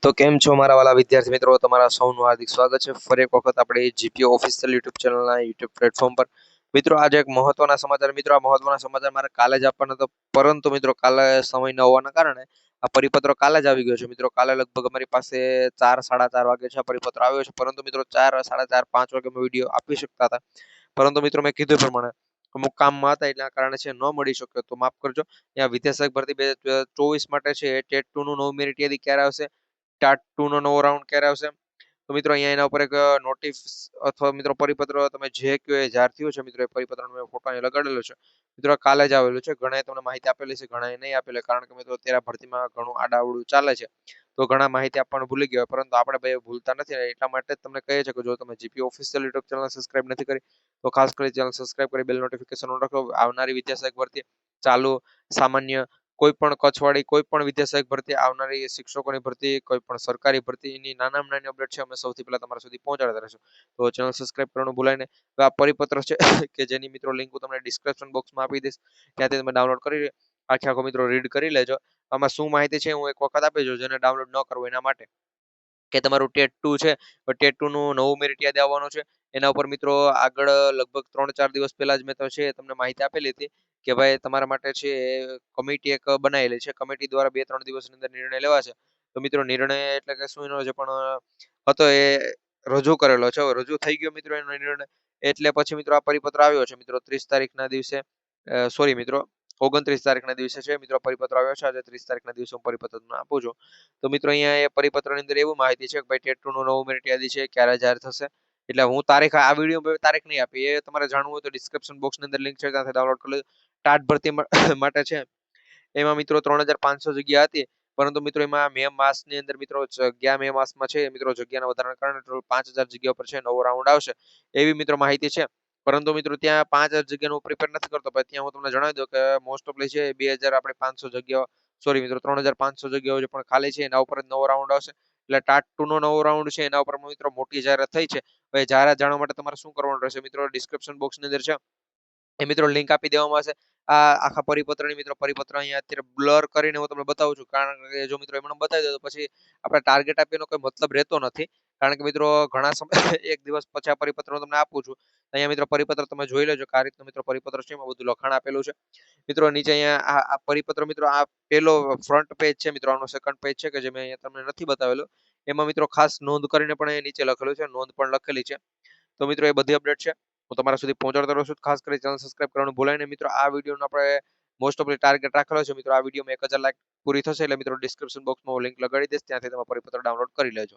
તો કેમ છો મારા વાલા વિદ્યાર્થી મિત્રો, તમારા સૌનું હાર્દિક સ્વાગત છે ફરી એક વખત આપણે જીપીઓ ઓફિશિયલ યુટ્યુબ ચેનલના યુટ્યુબ પ્લેટફોર્મ પર. મિત્રો આજે એક મહત્વના સમાચાર, મિત્રો આ મહત્વના સમાચાર મારે કાલે જ આપવાના હતા, પરંતુ મિત્રો કાલે સમય ન હોવાના કારણે આ પરિપત્ર કાલે જ આવી ગયો છે. મિત્રો કાલે લગભગ અમારી પાસે 4-4:30 વાગે છે આ પરિપત્ર આવ્યો છે, પરંતુ મિત્રો 4, 4:30, 5 વાગે મેં વિડીયો આપી શકતા હતા, પરંતુ મિત્રો મેં કીધું એ પ્રમાણે અમુક કામમાં હતા એટલા કારણે છે ન મળી શક્યો, તો માફ કરજો. ત્યાં વિદ્યાસહાયક ભરતી 2024 માટે છે ટેટ 2 નું નવું મેરિટ યાદી ક્યારે આવશે, ટાટ 2 નો નવો રાઉન્ડ ક્યારે આવશે, તો મિત્રો અહીંયા એના ઉપર એક નોટિસ અથવા મિત્રો પરિપત્ર તમે જે કયો એ જાહેર થયો છે. મિત્રો એ પરિપત્રનો મેં ફોટો અહીં લગાડેલો છે. મિત્રો કાલે જ આવેલું છે. ઘણાએ તમને માહિતી આપેલી છે, ઘણાએ નહીં આપેલી, કારણ કે મિત્રો અત્યારે ભરતીમાં ઘણું આડાઅવળું ચાલે છે, તો ઘણા માહિતી આપવાનું ભૂલી ગયા હોય, પરંતુ આપણે ભાઈ ભૂલતા નથી, એટલા માટે જ તમને કહીએ છીએ કે જો તમે GP official YouTube channel subscribe નથી કરી તો ખાસ કરી ચેનલ સબસ્ક્રાઇબ કરી બેલ નોટિફિકેશન ઓન રાખો. આવનારી વિદ્યાસહાયક ભરતી, ચાલુ, સામાન્ય, કોઈ પણ કચ્છવાળી, કોઈ પણ વિદ્યાસહાયક ભરતી, આવનારી શિક્ષકોની ભરતી, કોઈ પણ સરકારી ભરતીની નાનામાં નાની અપડેટ છે અમે સૌથી પહેલા તમારા સુધી પહોંચાડતા રહીશું, તો ચેનલ સબસ્ક્રાઇબ કરવાનું ભૂલાય નહીં. તો આ પરિપત્ર છે કે જેની મિત્રો લિંક હું તમને ડિસ્ક્રિપ્શન બોક્સમાં આપી દઈશ, ત્યાંથી તમે ડાઉનલોડ કરી આખો મિત્રો રીડ કરી લેજો. આમાં શું માહિતી છે હું એક વખત આપી દઉં, જેને ડાઉનલોડ ન કરવું એના માટે, કે તમારું ટેટ 2 છે, તો ટેટ 2 નું નવું મેરિટ યાદી આવવાનું છે. એના ઉપર મિત્રો આગળ લગભગ 3-4 દિવસ પહેલા જ મેં તો છે તમને માહિતી આપેલી હતી કે ભાઈ તમારા માટે છે કમિટી એક બનાવેલી છે, કમિટી દ્વારા 2-3 દિવસની અંદર નિર્ણય લેવાશે. તો મિત્રો નિર્ણય એટલે કે શું એનો છે પણ હતો એ રજૂ કરેલો છે, હવે રજૂ થઈ ગયો મિત્રો એનો નિર્ણય, એટલે પછી મિત્રો આ પરિપત્ર આવ્યો છે. મિત્રો 30 તારીખના દિવસે, સોરી મિત્રો 29 તારીખના દિવસે છે મિત્રો પરિપત્ર આવ્યો છે. આજે 30 તારીખના દિવસે હું પરિપત્ર તમને આપું છું. તો મિત્રો અહીંયા એ પરિપત્રની અંદર એવું માહિતી છે કે ભાઈ ટેટ 2 નું નવું મેરિટ યાદી છે ક્યારે જાહેર થશે, એટલે હું તારીખ આ વિડીયો તારીખ નહીં આપી, એ તમારે જાણવું હોય તો ડિસ્ક્રિપ્શન બોક્સની અંદર લિંક છે, ત્યાંથી ડાઉનલોડ કરી લેજો. ટાટ ભરતી માટે છે એમાં મિત્રો 3,500 જગ્યા હતી, પરંતુ મિત્રો એમાં મે માસની અંદર મિત્રો જગ્યા મે માસમાં છે મિત્રો જગ્યાના વધારાના કારણે ટોટલ 5,000 જગ્યા પર છે નવો રાઉન્ડ આવશે એવી મિત્રો માહિતી છે. પરંતુ મિત્રો ત્યાં 5,000 જગ્યાનું પ્રિપેર નથી કરતો, પણ ત્યાં હું તમને જણાવી દઉં કે મોસ્ટ ઓફલી છે 2,000 આપણે 500 જગ્યાઓ, સોરી મિત્રો 3,500 જગ્યાઓ જે પણ ખાલી છે એના ઉપર જ નવો રાઉન્ડ આવશે. એટલે ટાટ 2 નો નવો રાઉન્ડ છે એના ઉપર મિત્રો મોટી જાહેરાત થઈ છે. હવે જાહેરાત જાણવા માટે તમારે શું કરવાનું રહેશે, મિત્રો ડિસ્ક્રિપ્શન બોક્સની અંદર છે એ મિત્રો લિંક આપી દેવામાં આવશે. આ આખા પરિપત્રની મિત્રો પરિપત્ર અહીંયા અત્યારે બ્લર કરીને હું તમને બતાવું છું, કારણ કે જો મિત્રો એમને બતાવી દો તો પછી આપણે ટાર્ગેટ આપીનો કોઈ મતલબ રહેતો નથી, કારણ કે મિત્રો ઘણા સમય એક દિવસ પછી આ પરિપત્ર હું તમને આપું છું. અહીંયા મિત્રો પરિપત્ર તમે જોઈ લેજો કે આ રીતનું મિત્રો પરિપત્ર છે, એમાં બધું લખાણ આપેલું છે. મિત્રો નીચે અહીંયા આ પરિપત્ર મિત્રો આ પેલો ફ્રન્ટ પેજ છે મિત્રો, આનો સેકન્ડ પેજ છે કે જે મેં અહીંયા તમને નથી બતાવેલું, એમાં મિત્રો ખાસ નોંધ કરીને પણ એ નીચે લખેલું છે, નોંધ પણ લખેલી છે. તો મિત્રો એ બધી અપડેટ છે હું તમારા સુધી પહોંચાડતો રહું છું. ખાસ કરી ચેનલ સબસ્ક્રાઇબ કરવાનું ભૂલાય નહીં. મિત્રો આ વિડીયોનો આપણે મોસ્ટ ઓફલી ટાર્ગેટ રાખેલો છે મિત્રો, આ વિડીયોમાં 1,000 લાઈક પૂરી થશે એટલે મિત્રો ડિસ્ક્રિપ્શન બોક્સમાં હું લિંક લગાડી દઈશ, ત્યાંથી તમે પરિપત્ર ડાઉનલોડ કરી લેજો.